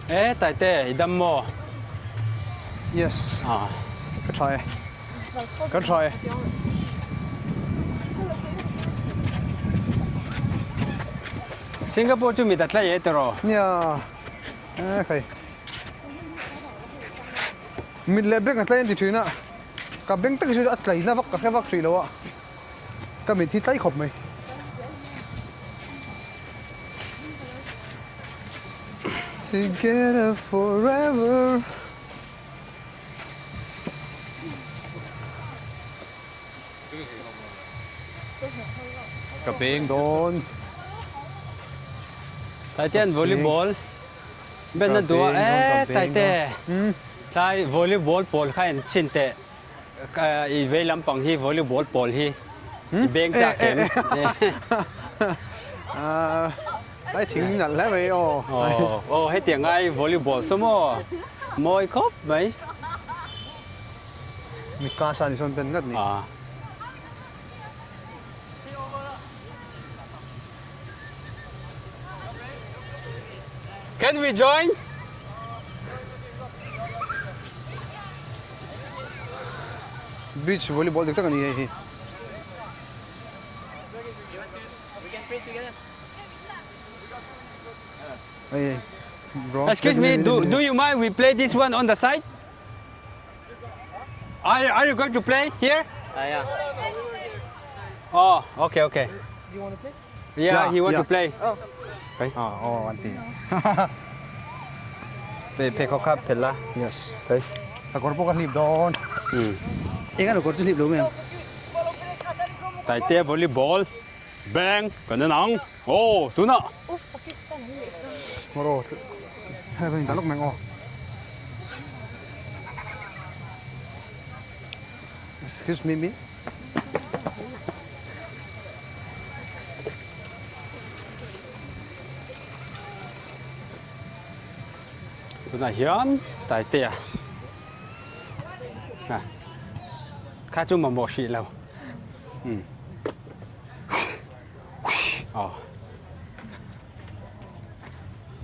Taitea, idam mo. Yes. À. Good try. Good try. Singapore chu mi tatla ye tero. Yeah. Okay. Mid level ng tayo dito na. Kabeng tak siya at lay na vak ka vak sila. Kami ti tay khawp mai. Together forever. Kabeng don. Taitea volleyball. Ben na dua Taitea. Thai volleyball pol khain chinte. I ve lampang hi volleyball pol hi. Beng chak kem. Ai thing nhặt lại vậy hết tiếng Anh volleyball số mo. Moi khawp mấy. Mi ka sa ni son ben ngat ni. Can we join? Beach volleyball được tất cả ni hi. Hey, bro. Excuse me, do you mind we play this one on the side? Are you going to play here? Yeah. Oh, okay. You want to play? Yeah, he want to play. Oh. One thing. Play khawp khap phela. Yes. Okay. Ako po kan lip doon. Ingat ako lip doon yan. Taitea volleyball. Bang, kana nang. Oh, tuna. Moro. Hai bên talok mang oh. Excuse me, miss. Tuna hian Taitea. Kha chu mo shi lo.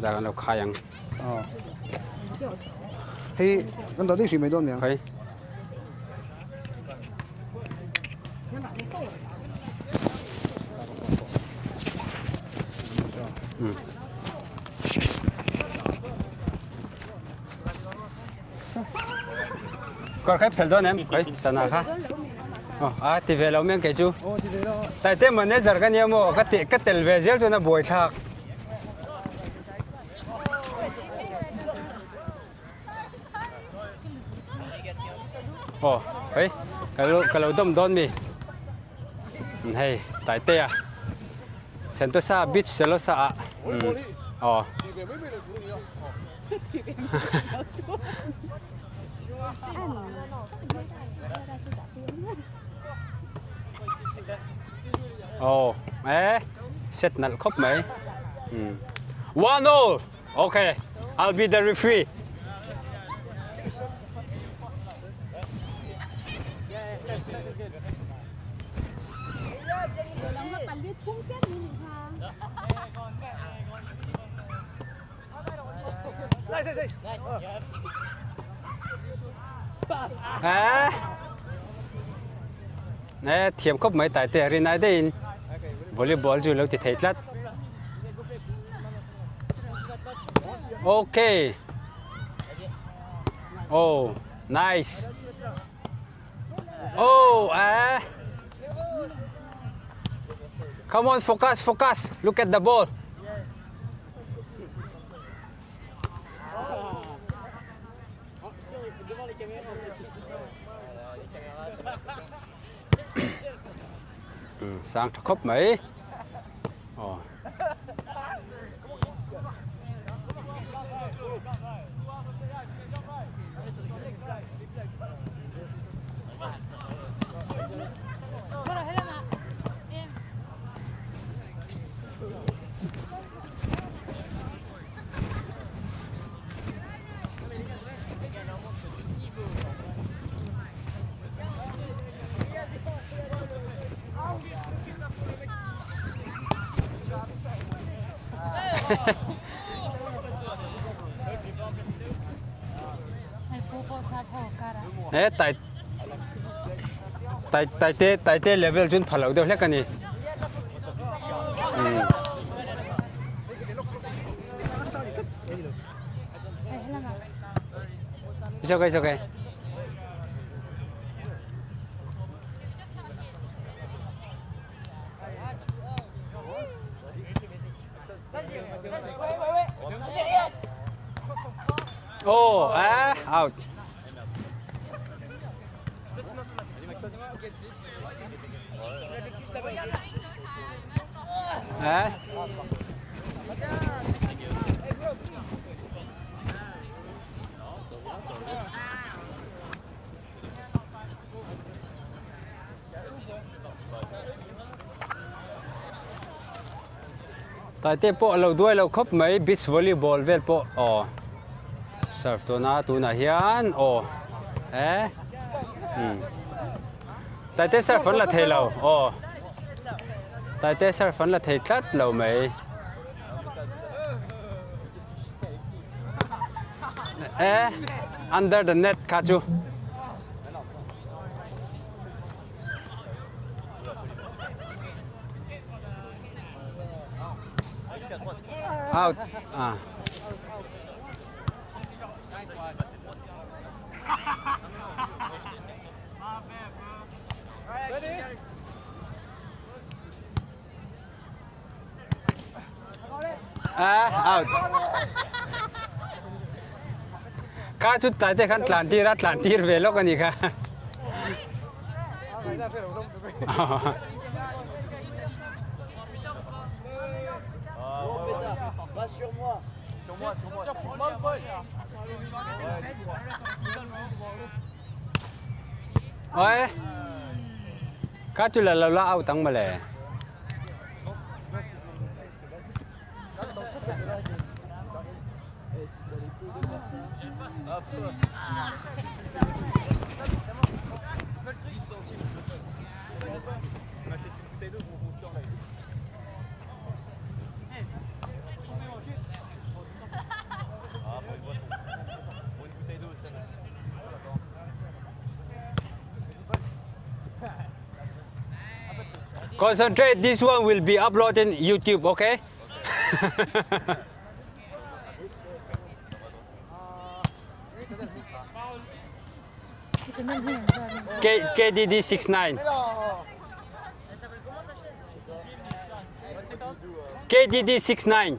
Raกันเราคายัง Hey, anh到底水没多呢？可以。còn khách phèn đó em, khui, sao nào khác? Thì về lâu miếng cái chú. Tại thế mà nãy giờ cái nhiều mà cái tel về giếng cho nó bồi thạc. Khui, cái lâu đom đón mi. Hey, Taitea. Sentosha beach Sentosha. Set nal khawp mấy. 1-0. Okay, I'll be the referee. Nè, thiam khawp mấy tại Taitea rin ai đây. Volleyball ju lâu thì thấy lát. Okay. Oh, nice. Come on, focus. Look at the ball. Sang khawp mấy. Taitea level jun phalau deuh hlek ani It's okay, it's okay. Oh, out. Taitea po lo duai lo khawp mai beach volleyball vel po serve tu na hian Taitea serve fan la thei lo Taitea serve fan la thei tlat lo mai under the net kha chu out out Kha chút Taitea khan tlan tir ve lok ani kha Sur moi. Sur moi. Ôi, cá chú là lâu lâu tặng mà lẽ. Concentrate, this one will be uploaded on YouTube, okay? KDD 69. KDD 69.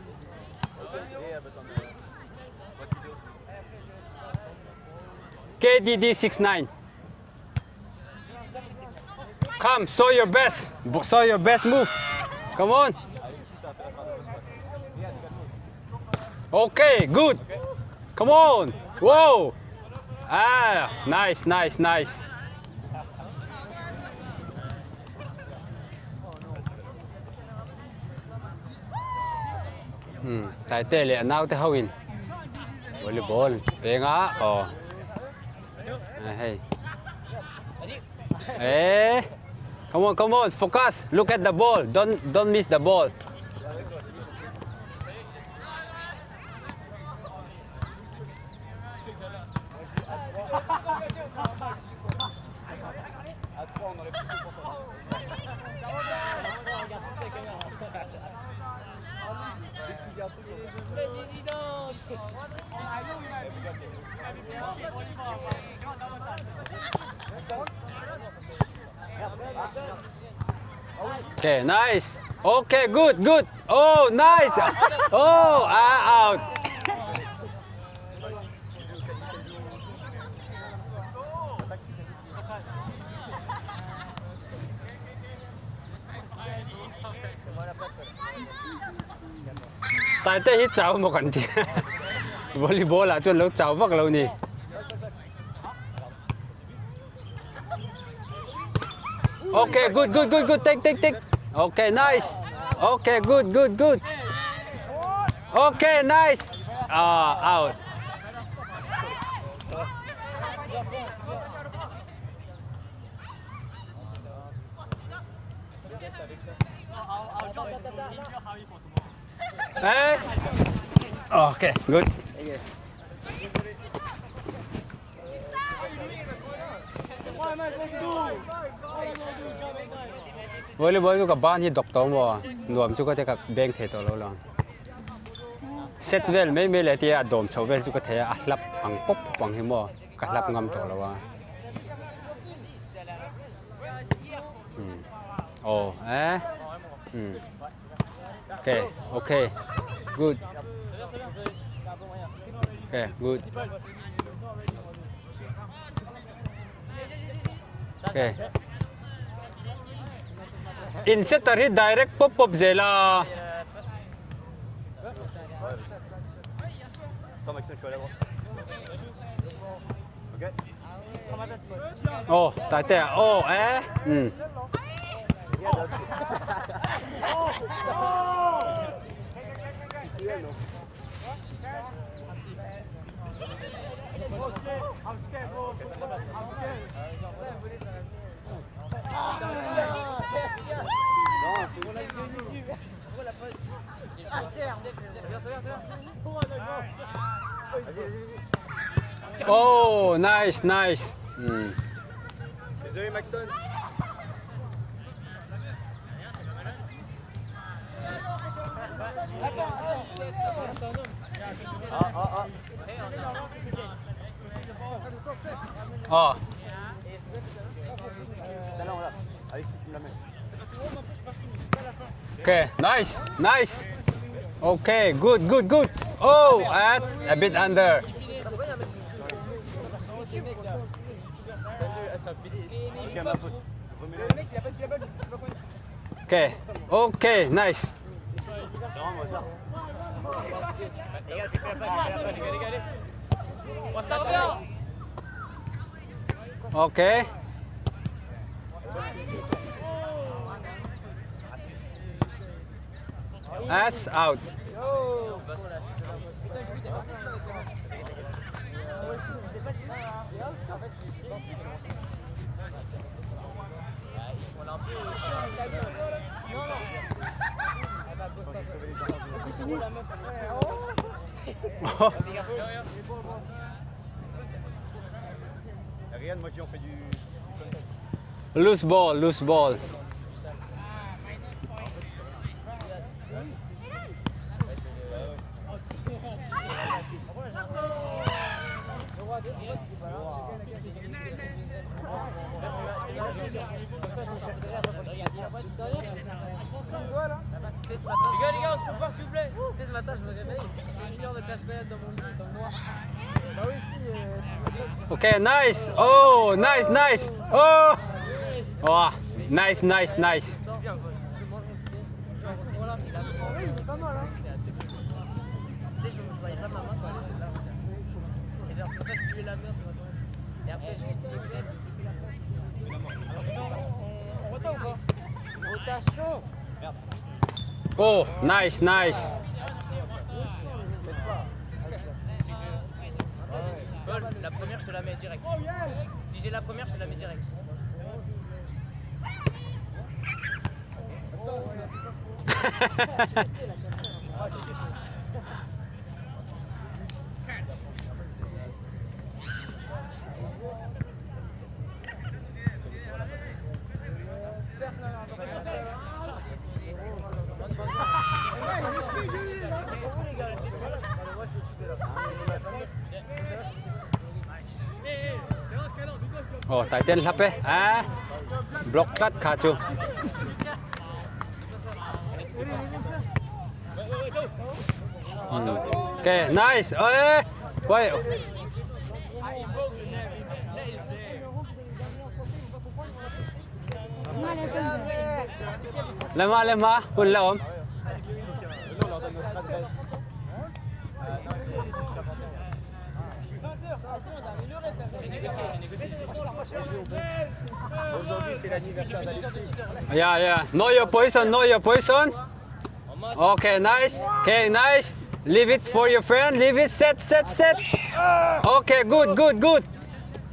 KDD 69. Come, show your best. Show your best move. Come on. Okay, good. Come on. Whoa. Nice. Taitea le nau te hawin. Volleyball. Penga. Hey. Come on, focus. Look at the ball. Don't miss the ball. Okay, nice. Okay, good. Oh, nice. Oh, out. Taitea hit chào một cảnh thì volleyball là cho nó chào vắc lâu nè. Okay, good. Take. Okay, nice. Okay, good. Okay, nice. Out. Hey. Okay, good. volleyball อยู่กับบ้านที่ดอกตองบ่รวมจุกแต่กับแบงเทตัวเราลองเซตเวลไม่เลยที่โดมโชเวลจุกเทอะรับอังป๊บวังหิมบ่กับรับงำตัวเราว่าโอ้โอเคโอเค good โอเค good โอเค in setter he direct pop pop zela oh Taitea oh oh nice nice Désolé Maxton. oh Celle-là, voilà. Alexis, tu me la mets. okay nice nice okay good good good oh at a bit under Tiens, ma faute. okay okay nice okay as out Regarde, moi qui en fais du. loose ball loose ball Les gars, on se prépare s'il vous plaît. Tu sais, ce matin, je me réveille, je fais 1 heure de flashback dans mon lit, dans le noir. Bah oui, si. okay nice oh nice nice oh oh nice nice nice C'est bien, quoi. Je mange mon petit. Je recouvre là, mais là. Oui, il est pas mal, hein. Tu sais, je voyais pas ma main quand elle était là. Et genre, c'est pour ça que je puais la merde ce matin. Et après, j'ai dit des crêpes. On retend ou pas? Rotation. oh nice nice Paul, la première, je te la mets direct. Si j'ai la première, je te la mets direct. oh Taitea lap block clat khá chu okay nice ơi quay lên mà hôn là ôm Aujourd'hui, c'est l'anniversaire d'Alexis. yeah know your position okay nice leave it for your friend leave it set okay good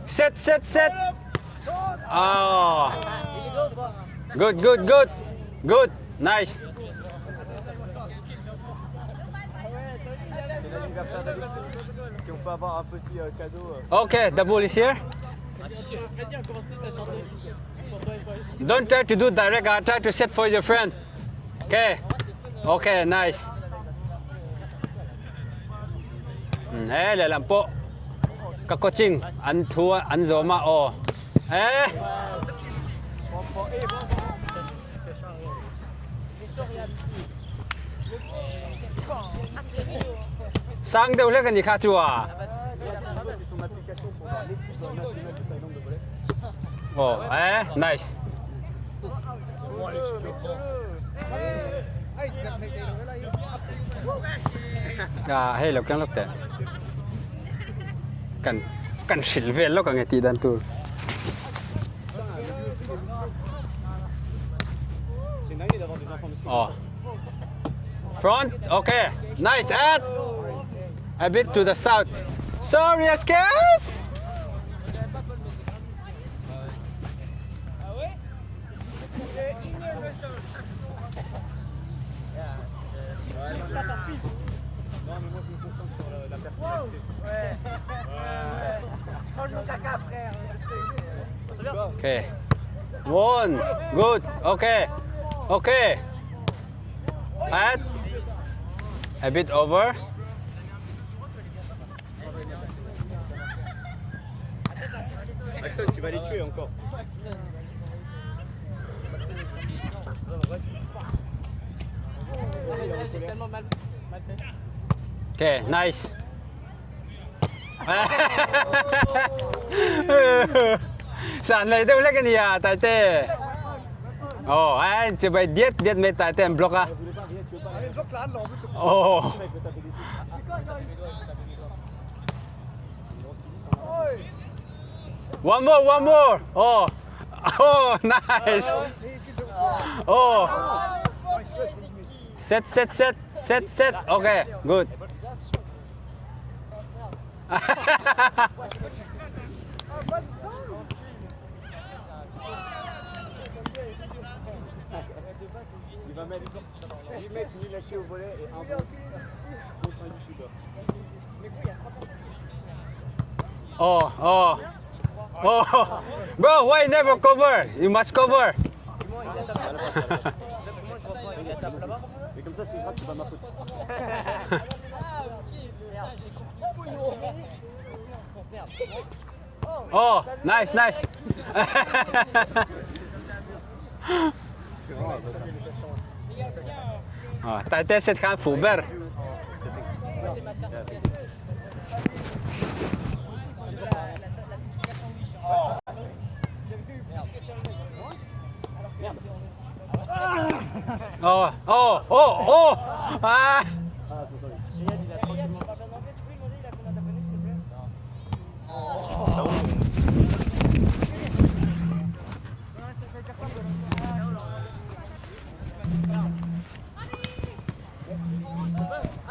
set oh good nice C'est l'anniversaire d'Alexis. Si on peut avoir un petit cadeau. okay the ball is here Vas-y, on commence tous à chanter. Pour toi et toi. Don't try to do direct, try to set for your friend. Okay. Okay, nice. Le làm po. Các coaching, anh thua, anh dỗ mà sang đâu lấy cái gì khác chưa? Son application pour l'équipe nationale de Thaïlande de volley. Nice. Hay là cái lúc đấy. Cần xỉn về lúc cái tí đàn tu. C'est une dinguerie d'avoir des enfants de ski. Front, okay. Nice, add. A bit to the south. Sorry, guys. Non, mais moi je me concentre sur la personnalité. Mange mon caca, frère. Okay. One, good. Okay. Okay. Add. A bit over. Axton, tu vas les tuer encore. J'ai tellement mal fait. Okay, nice. Saan này đâu lấy cái gì à, Tài Tê? Anh chỉ phải điết mấy Tài Tê block à? One more. Nice. Set. Okay, good. Il va mettre 8 mecs ni lâchés au volet et un bon contre un youtubeur. Bro, why never cover? You must cover. Mais comme ça, si je rate, c'est pas ma faute. Nice. Tài Tê sẽ khán phủ bер.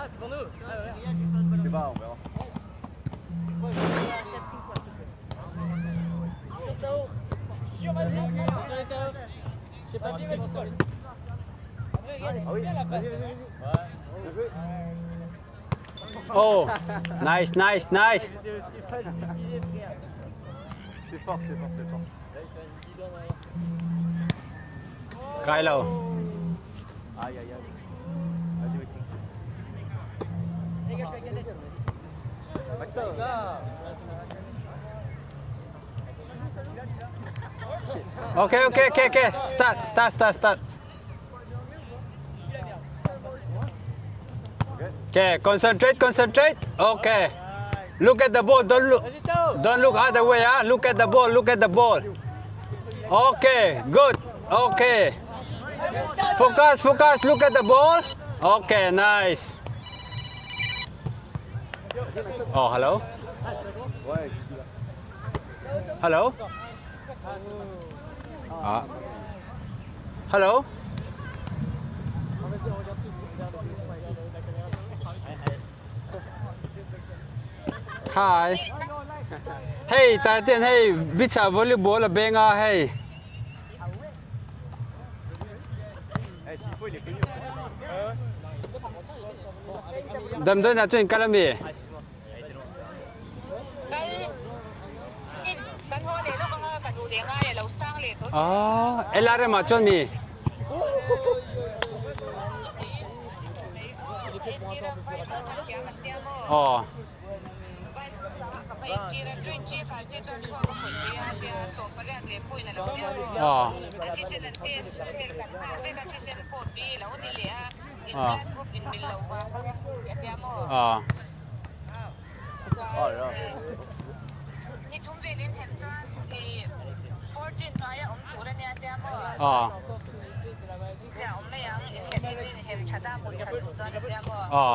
C'est pour nous. Je sais pas, on verra. Sur Tao. Sur vas-y. Sur les Tao. Je sais pas si c'est bon ça. Ah oui, vas-y. Bien joué. Nice. C'est fort. Cái lâu. Aïe. Vas-y, Maxton. Les gars, je suis avec Maxton. Okay. Start. Okay, concentrate. Okay. Look at the ball. Don't look other way. Look at the ball. Okay, good. Okay. Focus. Look at the ball. Okay, nice. Hello. Ouais, Hello. Hello. Hi. Hey, Taitea, hey, beach volleyball là bên hey. s'il faut, il est connu. Đâm tới là chuyện cái gì? พ่อเลยลูกก็กระดูเลี้ยงง่ายเราสร้างเลยตัว อ๋อเอลาเรมาจนมี อ๋อ อ๋อ อ๋อ นี่ทุ่มเวลินเห็นจานที่14น้อยอมตัวเนี่ยเดียวมั้ง อ๋อ เดี๋ยวไม่ยังเห็นชาดาบุญชาดุจานเดียวมั้ง อ๋อ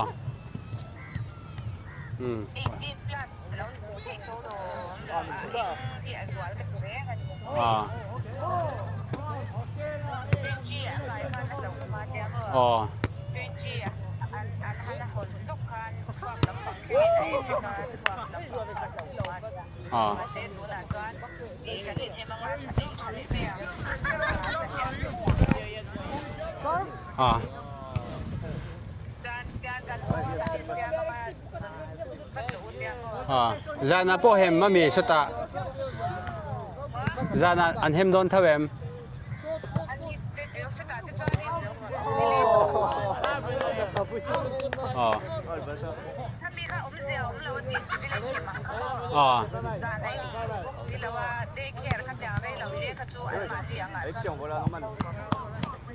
18 plus แล้วเด็กโตโตที่สวนกันแรงกัน อ๋อ เป็นจีอ่ะกลายมาแล้วมาเดียวมั้ง อ๋อ เป็นจีอ่ะอันหันคนสุขันความลำบากที่ไหนการความลำบากที่เรา อ๋อ มาเส้นดูหน้าจวนอีกันเห็นมั้งว่าฉันไม่อ่ะ อ๋อ จานกันเสียมาจุดเนี่ย อ๋อจานาโปเฮมมามีสุดตาจานาอันเฮมโดนทเวม อันนี้เดี๋ยวสักการ์ดตัวนี้ อ๋อ ถ้ามีข้าวอมเดียวเราติดสิบิลเขียนมังคับ อ๋อ จานไหนที่เราว่าเด็กแค่ข้าจางได้เราเรียกข้าจูอันมาที่ยังไง Tiens, voilà, normal.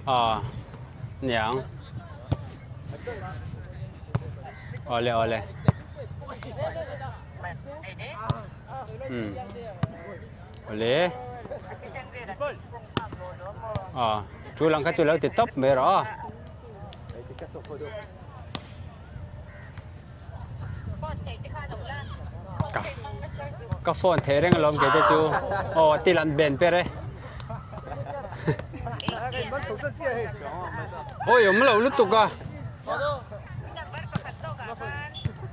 อ๋อเหนียงอ๋อเลยอ๋อเลย ไอ้เด็ก อ๋อเลย ที่เส้นเวียน อ๋อจูหลังก็จูแล้วติดตบไม่หรอ ก็เด็กที่ข้าดูแล ก็โฟนเทเร่งลมเกจจูอ๋อตีลันเบนไปเลยโอ้ยมันเราลุตุกอ่ะ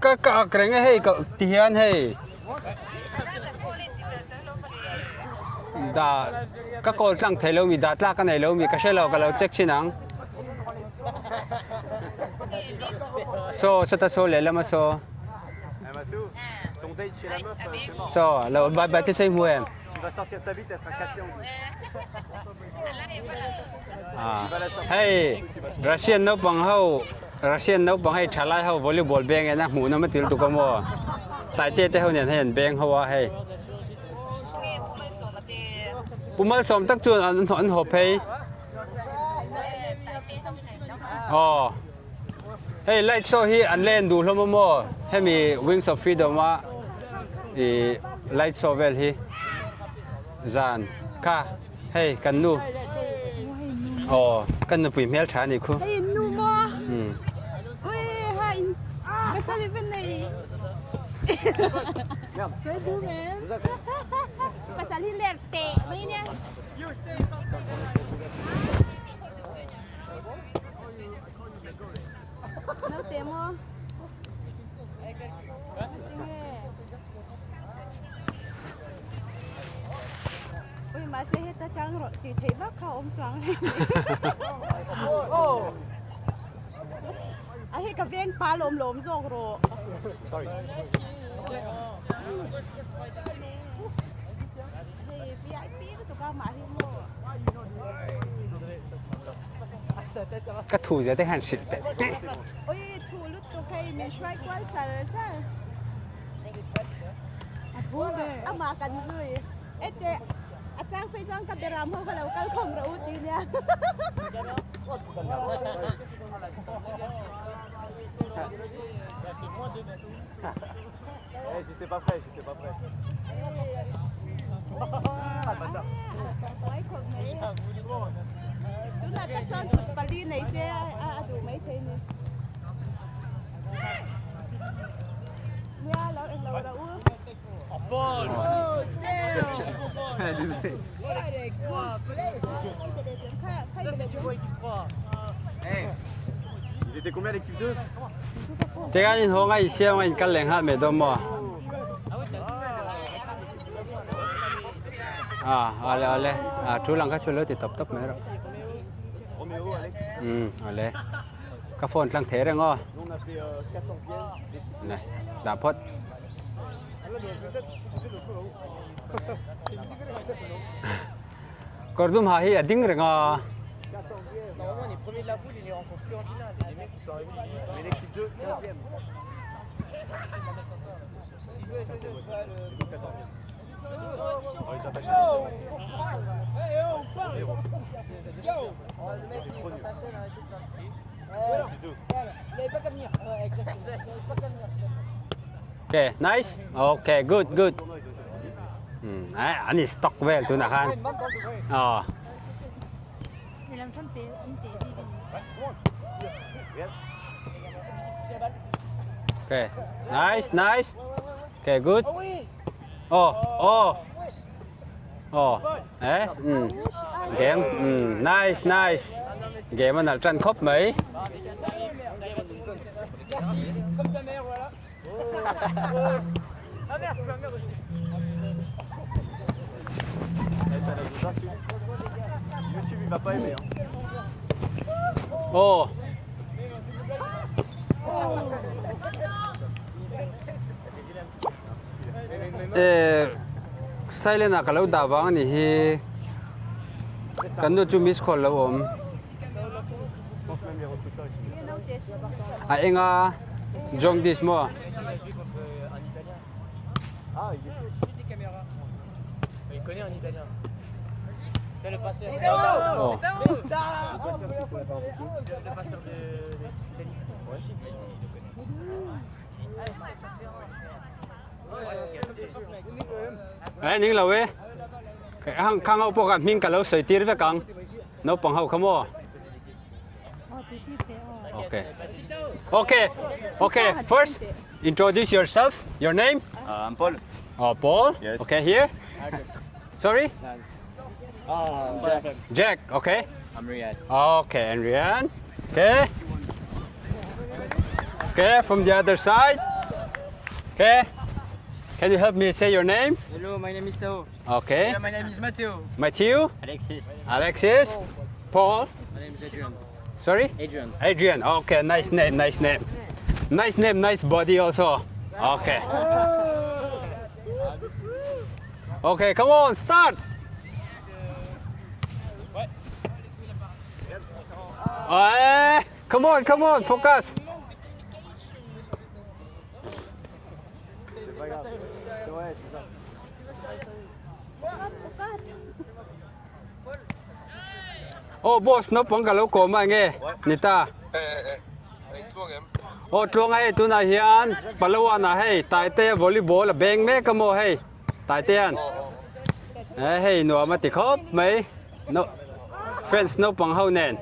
ก็เกรงให้ก็เตียนให้ดาก็โกลตั้งเทเลมีดาตลากันไหนเลมีก็ใช่เราเช็คชินังโซ่สุดท้ายโซ่เลยแล้วมาโซ่ Matou, ton date chez la meuf, c'est mort. โซ่เราบาที่ใส่หัว Tu vas sortir ta bite, elle sera cassée en deux. เฮ้ยรัสเซียนนบังให้ชาลายเขาวอลเลย์บอลแบงไงนะหมูน้ำมันติดตุกมัวตายเต้เขาเนี่ยให้เห็นแบงเขาว่าให้ปุ่มมาสมตั้งจุดอันหัวเพย์อ๋อเฮ้ยไลท์โซ่ที่อันเล่นดูแล้วมัวให้มี Wings of Freedom ว่าไลท์โซ่เวลที่จานค่ะเฮ้ยกันนูอ๋อกันนูปุ่มเมลชานี่คู่ Hey, no more. Oi, hi. Basta livin na eh. Saya do, man. Basta lilerte. May niya. No temo. Ui, mà sẽ hết ta trắng rồi thì thấy bác khâu ông trắng. À, hết cả viên pa lồm rồi rồi. Sorry. Thì VIP của tụi con mà thì mua. ก็ถูกจะได้หันสิ Ui, thu lúc tụi khay mình xoay quay xả rồi chứ. À, mà cần rồi. Ê, tệ. À, trang phải trang cặp đàm không phải là cái không rượu tí nha. Eh, j'étais pas prêt, j'étais pas prêt. Đúng là chắc chắn tụi bà đi này sẽ đủ mấy thế này. Nha, lâu uống. Ils étaient combien l'équipe 2? แต่การยินหัวไงเสียงไงกันแหลงหัดไม่ตัวมัวเอาเลยทุลังก็ช่วยเลยติดตบไม่หรอก Roméo, Alex. เอาเลยก็โฟนตั้งเทเร่งอ๋อ Nous on a fait 14e. นี่ดาบพด Ah Cordum ha hi ading renga. Normalement, les premiers de la poule, ils les rencontrent que en finale. Les mecs, ils sont arrivés. Mais l'équipe 2, 15e. Le mec, il est sur sa chaîne, arrêtez de faire. Il n'avait pas qu'à venir. Ouais, exactement. Il n'avait pas qu'à venir. Okay, nice. Okay, good, good. Ani stock well tu nak kan. Oh. Thì làm phân tế, anh tế đi cái Okay, nice, nice. Okay, good. Oh, oh. Oh, game, nice, nice. Game anh là tranh khớp Mỹ. Comme ta mère, voilà. Ah merde, c'est ma mère aussi. Ça nous insulte. YouTube, il va pas aimer. Oh. Sai lên là cả lâu đào vắng thì hi cần được chú miss call lâu ôm. Anh à, John Dismo. Ah, il est chaud. Des caméras. Il connaît un italien. Fais le passeur. Oh. Le passeur d'Italie. Ấy nín lâu ấy. Cái hang khang hậu bộ mình cả lâu sợi tía với căng. Nó bằng hậu không ô. Okay. Okay. Okay. First, introduce yourself. Your name? I'm Paul. Oh, Paul. Yes. Okay, here. Sorry. Jack. Jack. Okay. I'm Riyad. Okay, and Rian. Okay. Okay, from the other side. Okay. Can you help me say your name? Hello, my name is Tao. Okay. My name is Matteo. Matthew. Alexis. Alexis. Paul. My name is Adrian. Sorry? Adrian. Adrian. Okay, nice name, nice name. Nice name, nice body also. Okay. Okay, come on, start. Come on, focus. C'est pas grave. Ouais, c'est ça. Oh, boss, no pong kalau ko ma nge. Nita. Oh, tuang hai tu na hian. Palawa na hai. Taitea volleyball beng me kamo hai. Taitean. Hey, no ma ti khop mai. No. Friends no pang hau nen.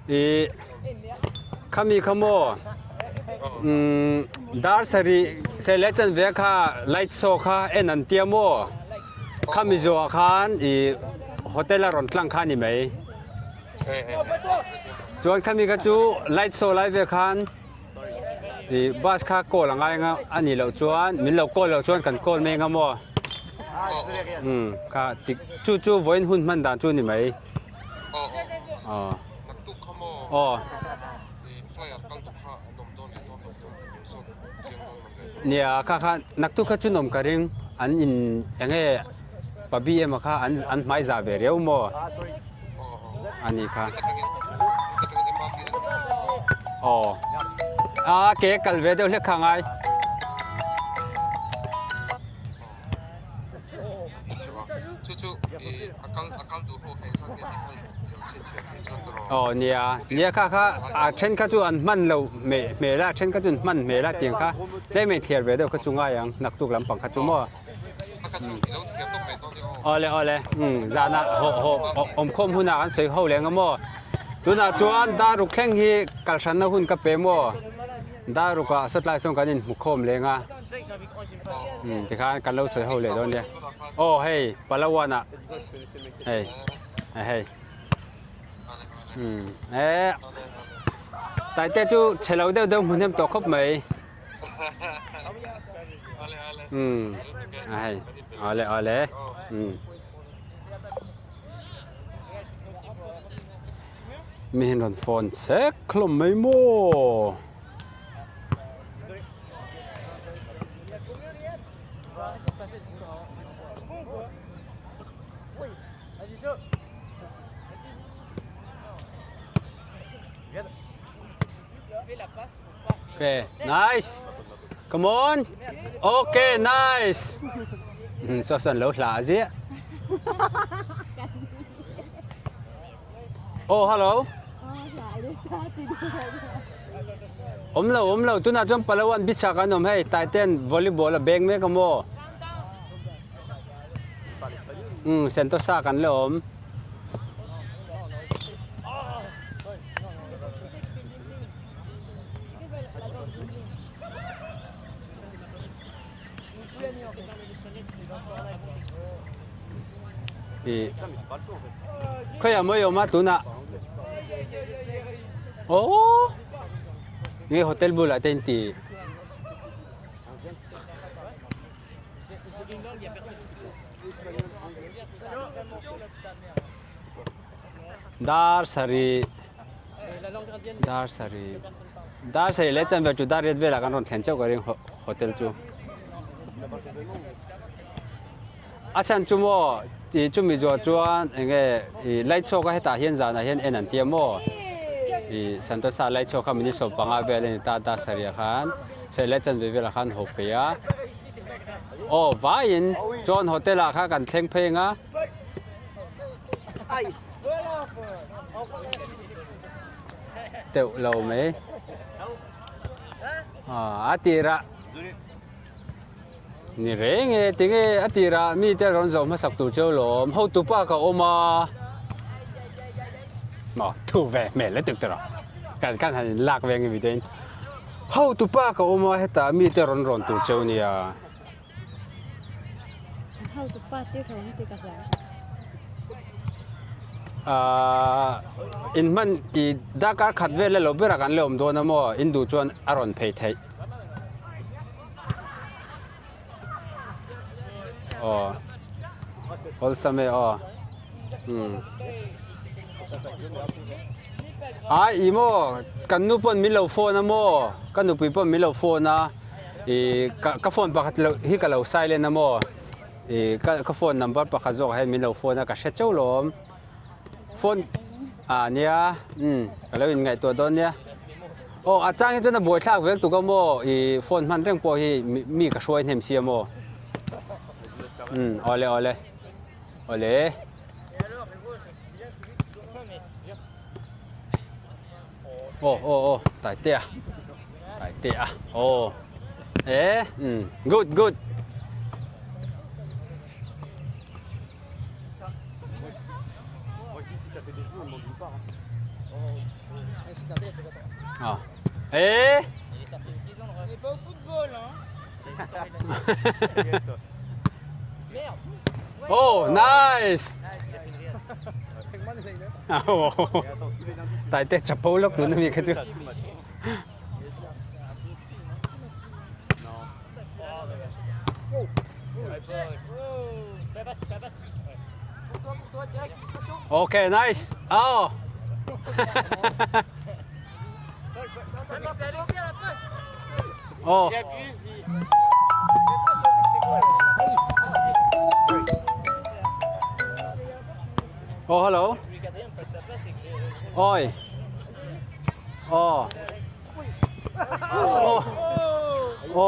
I kami kamo. Dar sari selection ve kha light show kha enan tiamo. Kami zo khan I hotel la ron tlang khan ni mai. Chuan kami ka chu light show live ve khan I bus kha ko la ngai nga ani lo chuan min lo ko lo chuan kan kol me nga mo. Kha chu voin hun man dan chu ni mai. Oh. Nia kha nak tu kha chu nom ka ring an in enge pabi ema kha an mai za ve reu mo. Ani kha. Oh. Ke kal ve deu le kha ngai. Oh, nia kha chen kha chu an man lo me la chen kha chu man me la tiang kha le me thiar ve deu kha chu nga yang nak tu lam pang kha chu mo. Ole za na ho om khom huna an soi ho le nga mo. Tu na chuan da ru khleng hi kal san na hun ka pe mo. Da ru ka sat lai song kan in mu khom le nga. Ti kha kan lo soi ho le don dia. Oh, hey, Palawana. Hey. Hey. Tại thế chú chế lâu đâu đâu muốn em tổ khóc mấy. Hay. Ole. มีรอนฟอนเซ็กคลมไม่โมโอเค nice come on โอเค nice ส่วนเราหลาเสียโอ้ฮัลโหล lại đi ra thì đi ผมเราตุน่าจอมปลาวันบิชากันนมให้ไตเต้นวอลเลย์บอลเบงเมกโมเซนโตซากันเลยเขายังไม่ยอมมาตุน่าโอ้นี่โฮเทลบุลาเต็นตีดาร์สารีเล็กจังเวจูดาร์เรียดเวลากันรอนแข่งเจ้าก็เรียนโฮเทลจูอาจารย์จูโม่จูมีจวนเงี้ยไลท์โชก็ให้ตาเห็นจานะเห็นเอ็นเตียโม่สันตสาไลท์โชคำนี้สบปังอาเวลนี่ตาดาสารีขันเสร็จแล้วจันเวลาขันหกปีอ่ะโอ้วายินจวนโฮเทลข้ากันเพลงอ่ะเต๋อเราไหมอาตีระนี่เร่งติงอาตีระมีแต่ร้อนจอมาสักตัวเจ้าหลอมเขาตัวป้าเขาออกมาถูกแหวะแม่และตึกตลอดการหันลากแหวงวิดีโอเขาตัวป้าเขาออกมาให้ตามีแต่ร้อนตัวเจ้าเนี่ย hầu tụt ba tiêu thốn thì cả lại อินมันอีดักการขัดเวลแล้วเบรักันเริ่มโดนนะมั่วอินดูจวนอารอนเพย์ไทยอ๋อฮอลสมัยอ๋ออีโมกันนุปนมิลโฟนะโมกันนุปีปนมิลโฟนะอีกโฟนปะคัดฮิกะเราไซเลนนะโมอีกโฟนนัมเบอร์ปะคัดโจให้มิลโฟนะกะเช็ดเจ้าหลอมโฟนเนี่ยก็เลยไงตัวต้นเนี่ยโอ้อาจารย์ที่จะบวชทักเวกตุกโมอีโฟนมันเรื่องพอที่มีกระช่วยเห็นเสียโมเอาเลยโอ้ตายเตี้ยโอ้good Il est sorti de prison. On n'est pas au football, hein. Merde. Oh nice ตายเตี้ยจับโป๊ลกดูนะมีกันจ้ะโอเค nice อ้าว โอ้โอ้ฮัลโหลโอ้ยโอ้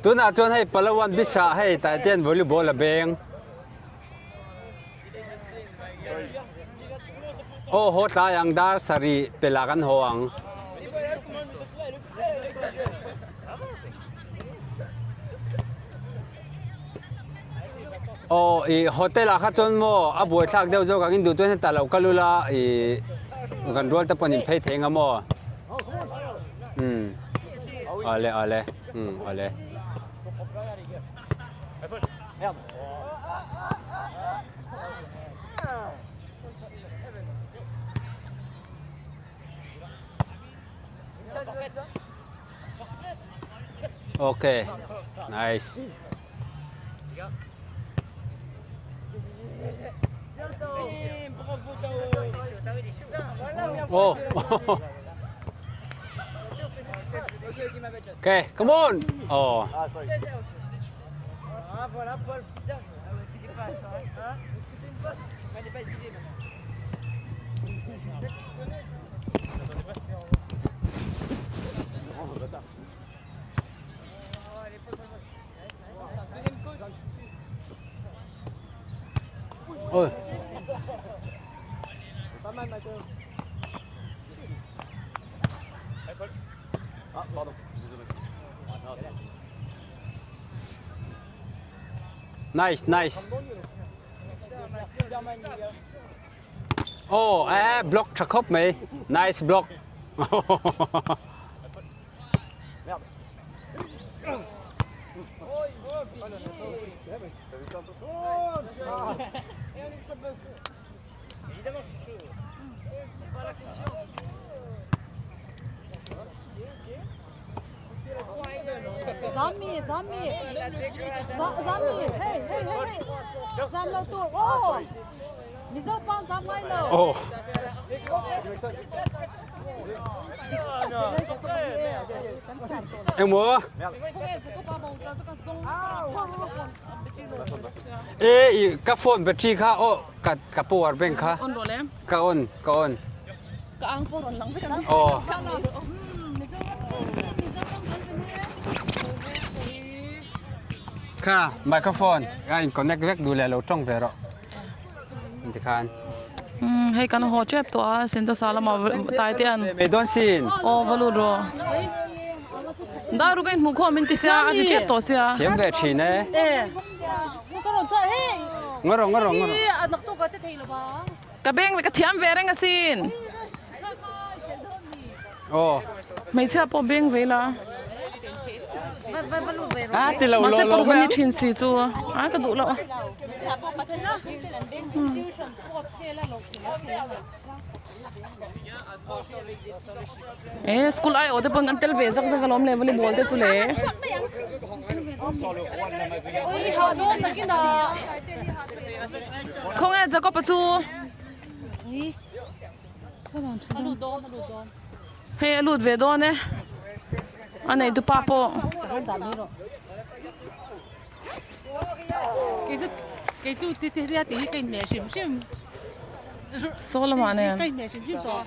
ตัวน่าจวนให้ปลาวันบิชาให้ไตเต้นวอลเลย์บอลเบงโอ้โหตายังดาร์สารีเปลากันห่วงโอ้โฮเทลข้าจนโมอาบวยทักเดียวเจ้ากันดูตัวนี้แต่เราก็รู้ละกันรัวแต่ปนิเพย์เทงอะโมเอาเลยโอเค nice Bravo, Tao. Oh. Okay, come on. Oh. Ah, sorry. Ah voilà Paul, putain, je fais des passes, hein. C'était une passe. Enfin, des passes guidées maintenant. Deuxième coach. Oh. Pas mal, Michael. Ah, pardon. Désolé. Nice, nice. Oh, block chak khawp mày. Nice block. Évidemment, je suis chaud. Pas la confiance. Zami, Zami. Hey, hey, hey. Zam lâu tuổi. Oh. Mình dâu con Zam ngay lâu. Oh. Em mua. Các phone battery khá cả power bank khá. On rồi em. Cả on. Cả ang phone on lang với cái Oh. Khá microphone. Anh connect vek đủ lẹ lâu trong về rồi. Thì khan. hay cái hồ chép tòa Sentosha là mà Taitea. Mày don't xin. Oh, valu rồi. Đã rồi cái mục mình tí xa, đi chép tòa xa. Thiam về chỉ nè. Ngor. Cái beng với cái thiam về đấy xin. Oh. Mấy xe bỏ beng về là. Thì lâu Mà sẽ bỏ lâu. cái chuyện gì chứ? Cái đủ lâu. School ai ở đây bằng anh tel về chắc cái lom level ball thế tu lệ. Không ai chắc có bắt chú. Hey, lụt về đó nè. Anh này tụi papo. cái mẹ xìm xìm Số là mà nè. cái mẹ xìm xìm số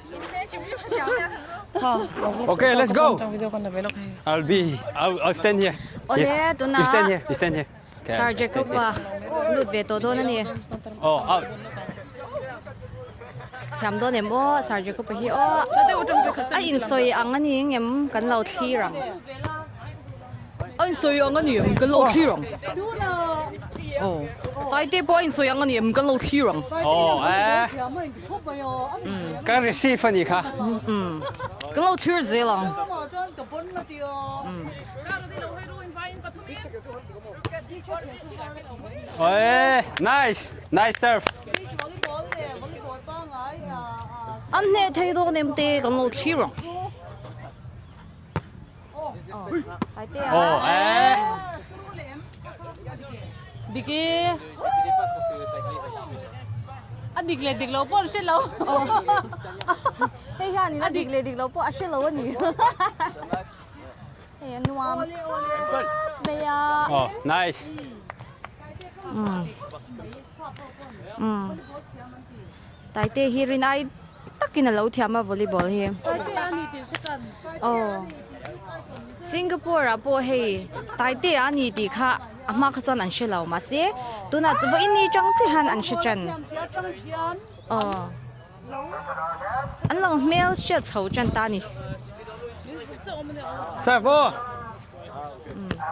Okay, let's go. Trong video con develop hay. I'll stand here. Ole, tu na. You stand here. Okay. Sarge ko pa. Lut ve to do na ni. Oh, out. Thiam do ne mo sarge ko pa hi o. Ai in soi ang ani ngem kan lo thi rang. anh soi ang anh em cái lô thi rong oh tại đây bao anh soi ang anh em cái lô thi rong Oh, Cái receive này khá. Kan lo thi zai lang. Ôi, nice serve. An ne thei do nem te kan lo thi rang. Taitea. Oh, đi kia anh đi lâu bao nhiêu lâu Hey ha, ni na dik lo po ashe lo ni. Hey, nuam. Beya. Oh, nice. Taitea hirin ai takin lo thiam ma volleyball hi. Oh. Singapore a po hei Taitea ani ti kha ama kha chan an shelo ma se tuna chu in ni chang chi han an shichan an long mail shet chho chan ta ni Serve. Oh.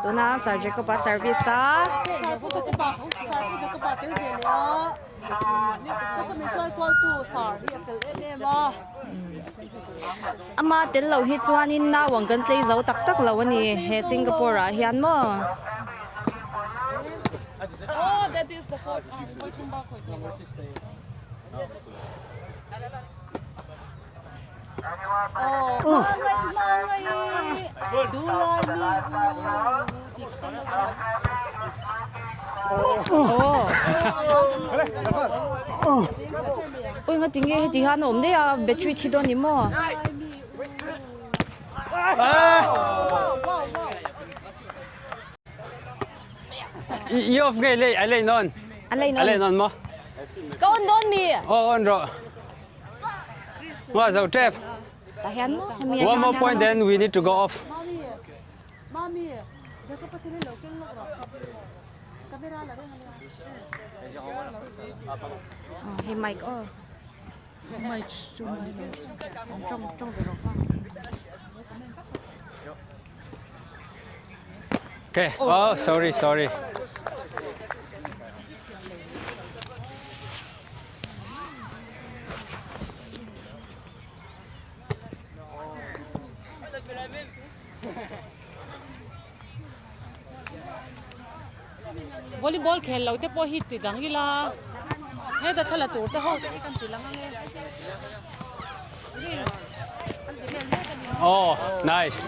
tuna sarje ko pa service sa ama tel lo hi chuan in na wang kan tlei zo tak tak lo ani he Singapore a hian mo Oh, that is the fault. oh ôi ngã tiếng nghe thì hắn ổn đấy à battery thì đâu nín mò You off gay late, I lay non. anh I lay non mo. có ổn đón mi Oh, on ro. What is trap? ta hắn mi One more point, then we need to go off. Mami, jaga patire lo keng lo kamera la hey Mike Mày chung mày. trong trong cái đó Okay. Oh, sorry. Volleyball खेल लो ते पो hit ती रंगी ला हे ता चला तोड़ ते हो ते कम चिला Oh, nice.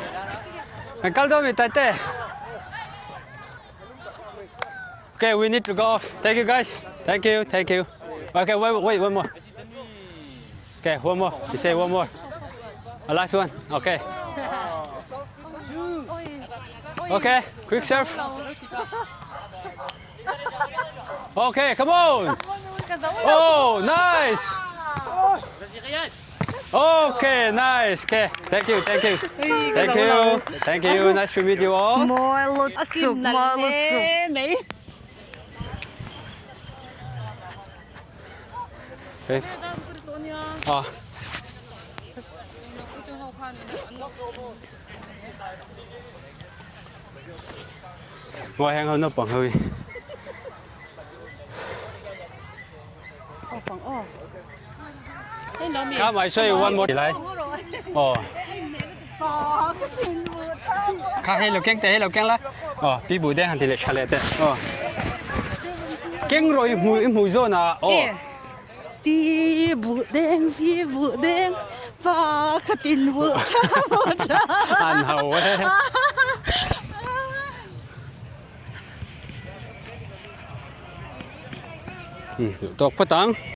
Kal do mi Taitea. Okay, we need to go off. Thank you, guys. Thank you. Okay, wait, one more. Okay, one more. You say one more. The last one. Okay. Okay, quick serve. Okay, come on. Oh, nice. Okay, nice. Okay, thank you. Nice to meet you all. Moi lụt sụp. Okay. Ah. Ngồi hàng hơn nó bằng hơi. Cá mày xoay one more lại. Ồ. Cá hay là kén lá. Ồ, bị bụi đen thì lại chả lẹ đấy. Ồ. Kén rồi mùi rồi nè. Ồ. Phi vụ đen và khát tin vụ cha. Ăn hầu ấy. Tốt phát tăng.